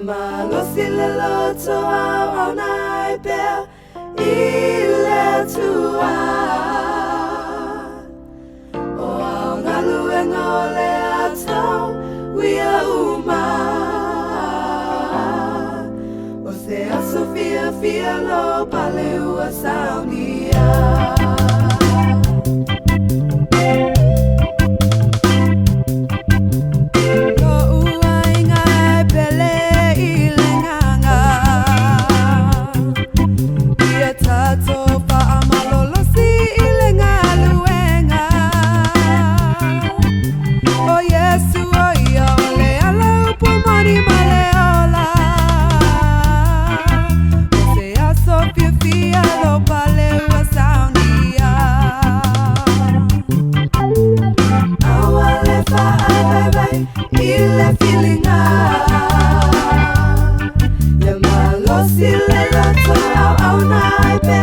Malo sile loto au nai pe ile tua. O au ngalu e ngole ato wia uma. O se a Sofia fia lo pale ua saunia. Ile feeling ya malo sile lato au nai pe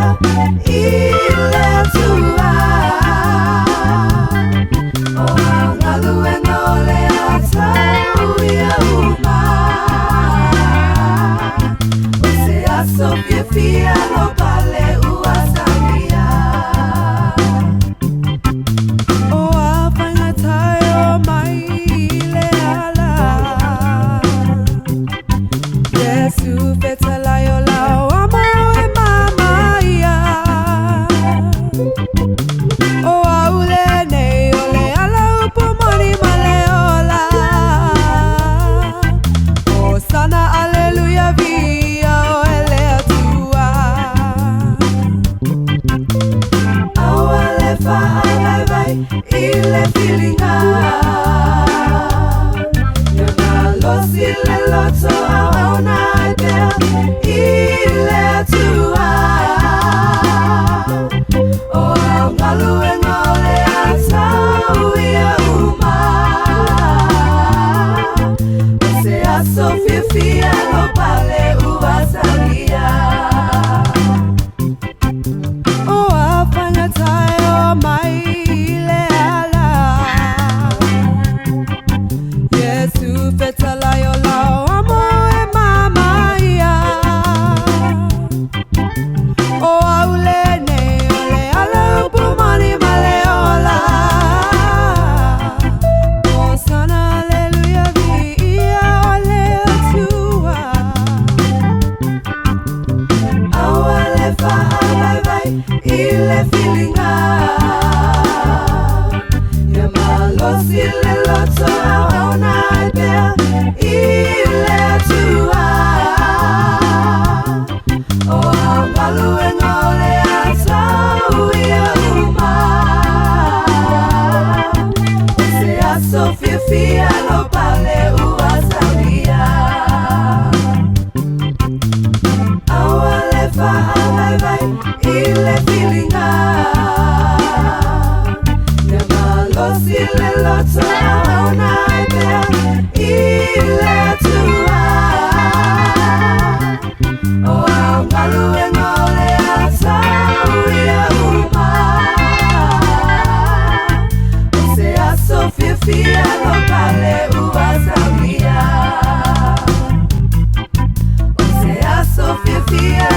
ile tua. O ngalu e ngole ata uia uma. O se a Sofia fia lo pale ua samia. O a whanga tayo mai Faavaivai, ile feeling ya malo sile loto au nai pe ile tua. O au ngalu e ngole ata uia uma. O se a Sofia fia lo pale ua saunia. O a whanga tayo mai le ala. Yesu fetala yo lao amo e mama ia. O aule ne ole ala upu mani male ola. O sana aleluya vi ia ole tua. Awale Faavaivai, ile feeling ya malo sile loto au nai pe ile tua. O au ngalu e ngole ata uia uma. O se a Sofia fia lo pale ua saunia. Awale Faavaivai, ile feeling ya malo sile loto au nai pe ile tua. O au ngalu e ngole ata uia uma. O se a Sofia fia lo pale ua saunia. O se a Sofia fia